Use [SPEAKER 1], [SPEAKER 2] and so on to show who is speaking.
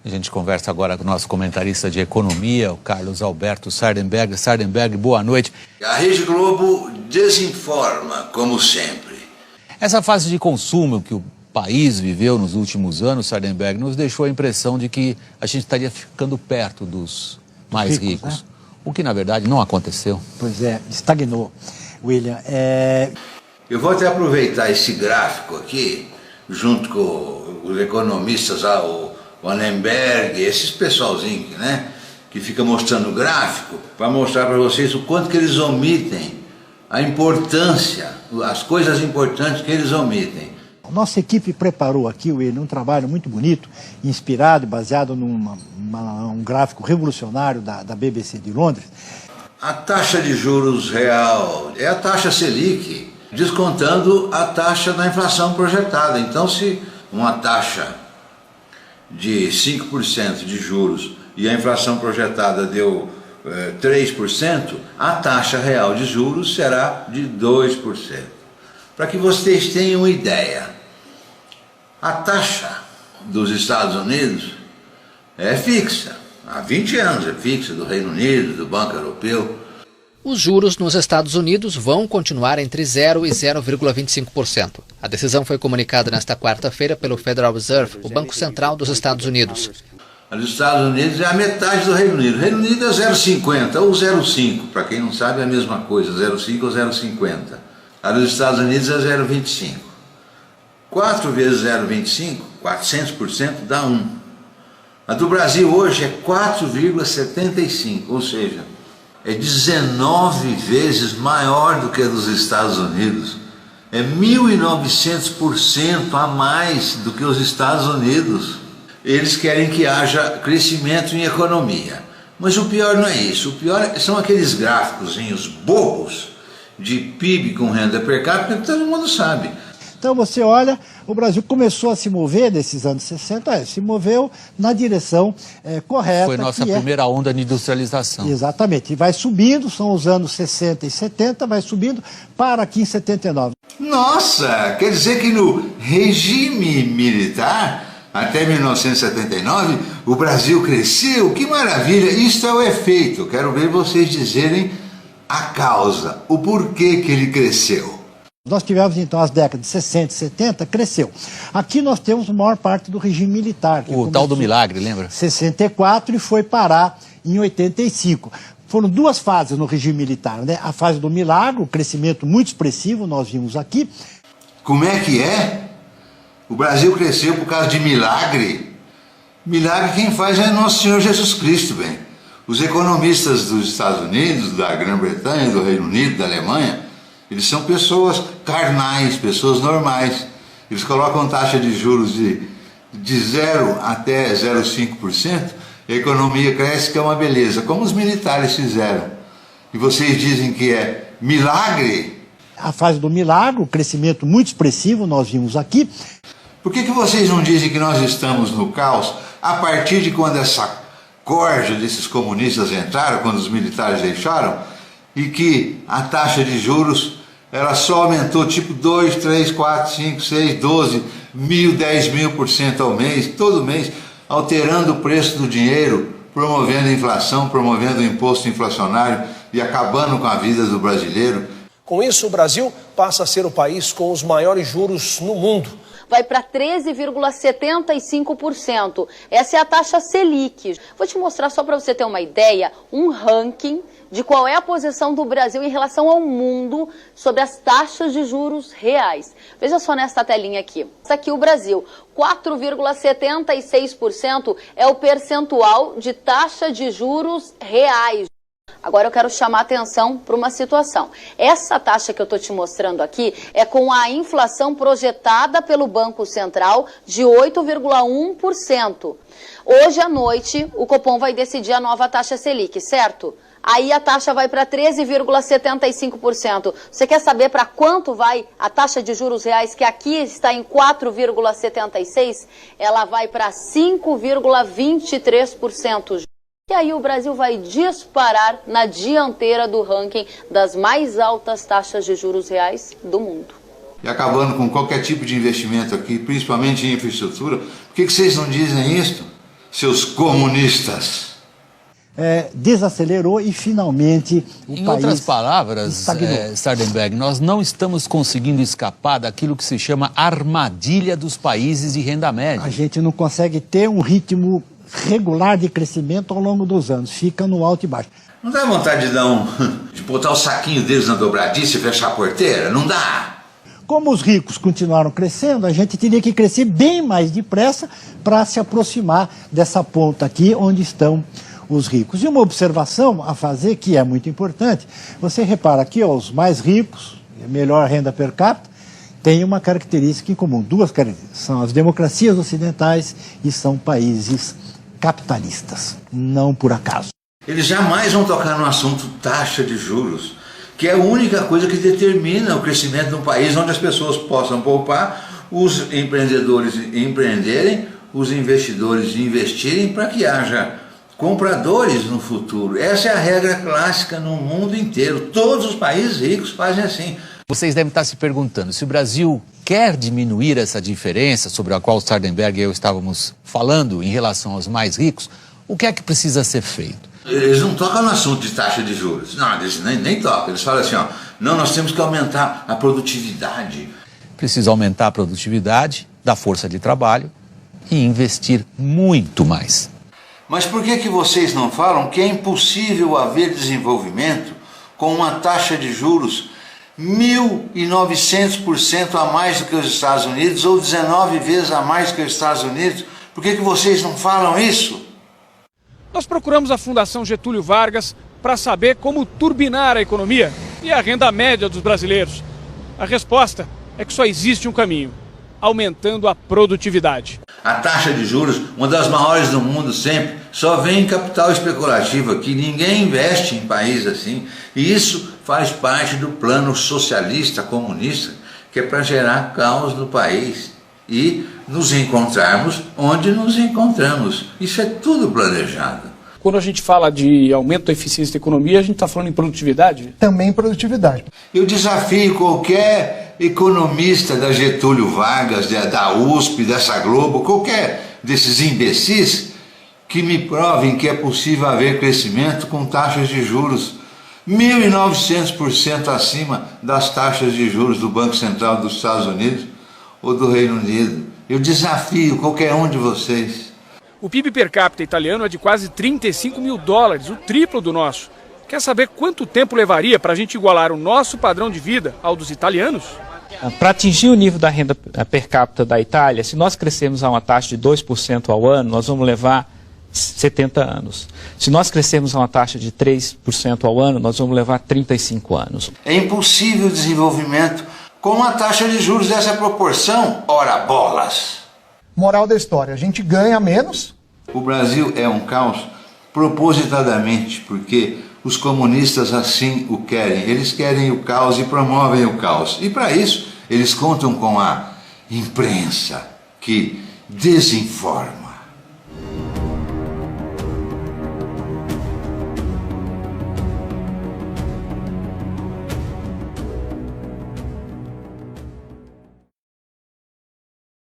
[SPEAKER 1] A gente conversa agora com o nosso comentarista de economia, o Carlos Alberto Sardenberg. Sardenberg, boa noite.
[SPEAKER 2] A Rede Globo desinforma, como sempre.
[SPEAKER 1] Essa fase de consumo que o país viveu nos últimos anos, Sardenberg, nos deixou a impressão de que a gente estaria ficando perto dos mais ricos. Né? O que, na verdade, não aconteceu.
[SPEAKER 3] Pois é, estagnou, William.
[SPEAKER 2] Eu vou até aproveitar esse gráfico aqui, junto com os economistas, o Annenberg, esses pessoalzinhos, né, que fica mostrando o gráfico, para mostrar para vocês o quanto que eles omitem, a importância, as coisas importantes que eles omitem.
[SPEAKER 3] Nossa equipe preparou aqui, William, um trabalho muito bonito, inspirado e baseado num gráfico revolucionário da BBC de Londres.
[SPEAKER 2] A taxa de juros real é a taxa Selic, descontando a taxa da inflação projetada. Então, se uma taxa de 5% de juros e a inflação projetada deu 3%, a taxa real de juros será de 2%. Para que vocês tenham uma ideia, a taxa dos Estados Unidos é fixa, há 20 anos é fixa, do Reino Unido, do Banco Europeu.
[SPEAKER 4] Os juros nos Estados Unidos vão continuar entre 0% e 0,25%. A decisão foi comunicada nesta quarta-feira pelo Federal Reserve, o Banco Central dos Estados Unidos.
[SPEAKER 2] A dos Estados Unidos é a metade do Reino Unido. O Reino Unido é 0,50 ou 0,5, para quem não sabe é a mesma coisa, 0,5 ou 0,50. A dos Estados Unidos é 0,25. 4 vezes 0,25, 400% dá 1. A do Brasil hoje é 4,75, ou seja, é 19 vezes maior do que a dos Estados Unidos. É 1.900% a mais do que os Estados Unidos. Eles querem que haja crescimento em economia. Mas o pior não é isso. O pior são aqueles gráficozinhos bobos de PIB com renda per capita que todo mundo sabe.
[SPEAKER 3] Então você olha, o Brasil começou a se mover nesses anos 60, se moveu na direção correta.
[SPEAKER 1] Foi nossa primeira onda de industrialização.
[SPEAKER 3] Exatamente, e vai subindo, são os anos 60 e 70, vai subindo para aqui em 79.
[SPEAKER 2] Nossa, quer dizer que no regime militar, até 1979, o Brasil cresceu, que maravilha, isso é o efeito. Quero ver vocês dizerem a causa, o porquê que ele cresceu.
[SPEAKER 3] Nós tivemos, então, as décadas de 60 e 70, cresceu. Aqui nós temos a maior parte do regime militar.
[SPEAKER 1] O tal do milagre, lembra?
[SPEAKER 3] 64 e foi parar em 85. Foram duas fases no regime militar, né? A fase do milagre, o crescimento muito expressivo, nós vimos aqui.
[SPEAKER 2] Como é que é? O Brasil cresceu por causa de milagre? Milagre quem faz é nosso Senhor Jesus Cristo, bem. Os economistas dos Estados Unidos, da Grã-Bretanha, do Reino Unido, da Alemanha, eles são pessoas carnais, pessoas normais. Eles colocam taxa de juros de 0 até 0,5%, a economia cresce, que é uma beleza, como os militares fizeram. E vocês dizem que é milagre?
[SPEAKER 3] A fase do milagre, o crescimento muito expressivo, nós vimos aqui.
[SPEAKER 2] Por que vocês não dizem que nós estamos no caos a partir de quando essa corja desses comunistas entraram, quando os militares deixaram, e que a taxa de juros ela só aumentou tipo 2, 3, 4, 5, 6, 12, 1.000, 10.000% ao mês, todo mês, alterando o preço do dinheiro, promovendo a inflação, promovendo o imposto inflacionário e acabando com a vida do brasileiro.
[SPEAKER 5] Com isso, o Brasil passa a ser o país com os maiores juros no mundo.
[SPEAKER 6] Vai para 13,75%. Essa é a taxa Selic. Vou te mostrar só para você ter uma ideia, um ranking de qual é a posição do Brasil em relação ao mundo sobre as taxas de juros reais. Veja só nesta telinha aqui. Essa aqui o Brasil, 4,76% é o percentual de taxa de juros reais. Agora eu quero chamar a atenção para uma situação. Essa taxa que eu estou te mostrando aqui é com a inflação projetada pelo Banco Central de 8,1%. Hoje à noite o Copom vai decidir a nova taxa Selic, certo? Aí a taxa vai para 13,75%. Você quer saber para quanto vai a taxa de juros reais, que aqui está em 4,76%? Ela vai para 5,23%. E aí o Brasil vai disparar na dianteira do ranking das mais altas taxas de juros reais do mundo.
[SPEAKER 2] E acabando com qualquer tipo de investimento aqui, principalmente em infraestrutura, por que vocês não dizem isso? seus comunistas.
[SPEAKER 3] Desacelerou e finalmente o país...
[SPEAKER 1] Em outras palavras,
[SPEAKER 3] estagnou.
[SPEAKER 1] Sardenberg, nós não estamos conseguindo escapar daquilo que se chama armadilha dos países de renda média.
[SPEAKER 3] A gente não consegue ter um ritmo regular de crescimento ao longo dos anos, fica no alto e baixo.
[SPEAKER 2] Não dá vontade de botar o saquinho deles na dobradiça e fechar a porteira? Não dá.
[SPEAKER 3] Como os ricos continuaram crescendo, a gente teria que crescer bem mais depressa para se aproximar dessa ponta aqui onde estão os ricos. E uma observação a fazer que é muito importante, você repara aqui, ó, os mais ricos, melhor renda per capita, tem uma característica em comum, duas características, são as democracias ocidentais e são países capitalistas, não por acaso.
[SPEAKER 2] Eles jamais vão tocar no assunto taxa de juros, que é a única coisa que determina o crescimento de um país onde as pessoas possam poupar, os empreendedores empreenderem, os investidores investirem para que haja compradores no futuro. Essa é a regra clássica no mundo inteiro. Todos os países ricos fazem assim.
[SPEAKER 1] Vocês devem estar se perguntando se o Brasil quer diminuir essa diferença sobre a qual o Sardenberg e eu estávamos falando em relação aos mais ricos, o que é que precisa ser feito?
[SPEAKER 2] Eles não tocam no assunto de taxa de juros. Não, eles nem tocam. Eles falam assim, ó, não, nós temos que aumentar a produtividade.
[SPEAKER 1] Precisa aumentar a produtividade da força de trabalho e investir muito mais.
[SPEAKER 2] Mas por que vocês não falam que é impossível haver desenvolvimento com uma taxa de juros 1.900% a mais do que os Estados Unidos ou 19 vezes a mais do que os Estados Unidos? Por que vocês não falam isso?
[SPEAKER 7] Nós procuramos a Fundação Getúlio Vargas para saber como turbinar a economia e a renda média dos brasileiros. A resposta é que só existe um caminho: aumentando a produtividade.
[SPEAKER 2] A taxa de juros, uma das maiores do mundo sempre, só vem em capital especulativo aqui. Ninguém investe em país assim. E isso faz parte do plano socialista, comunista, que é para gerar caos no país e nos encontrarmos onde nos encontramos. Isso é tudo planejado.
[SPEAKER 7] Quando a gente fala de aumento da eficiência da economia, a gente está falando em produtividade?
[SPEAKER 8] Também produtividade.
[SPEAKER 2] Eu desafio qualquer economista da Getúlio Vargas, da USP, dessa Globo, qualquer desses imbecis, que me provem que é possível haver crescimento com taxas de juros 1.900% acima das taxas de juros do Banco Central dos Estados Unidos ou do Reino Unido. Eu desafio qualquer um de vocês.
[SPEAKER 7] O PIB per capita italiano é de quase 35 mil dólares, o triplo do nosso. Quer saber quanto tempo levaria para a gente igualar o nosso padrão de vida ao dos italianos?
[SPEAKER 9] Para atingir o nível da renda per capita da Itália, se nós crescermos a uma taxa de 2% ao ano, nós vamos levar 70 anos. Se nós crescermos a uma taxa de 3% ao ano, nós vamos levar 35 anos.
[SPEAKER 2] É impossível o desenvolvimento com uma taxa de juros dessa proporção, ora bolas.
[SPEAKER 8] Moral da história, a gente ganha menos.
[SPEAKER 2] O Brasil é um caos propositadamente, porque os comunistas assim o querem. Eles querem o caos e promovem o caos. E para isso, eles contam com a imprensa que desinforma.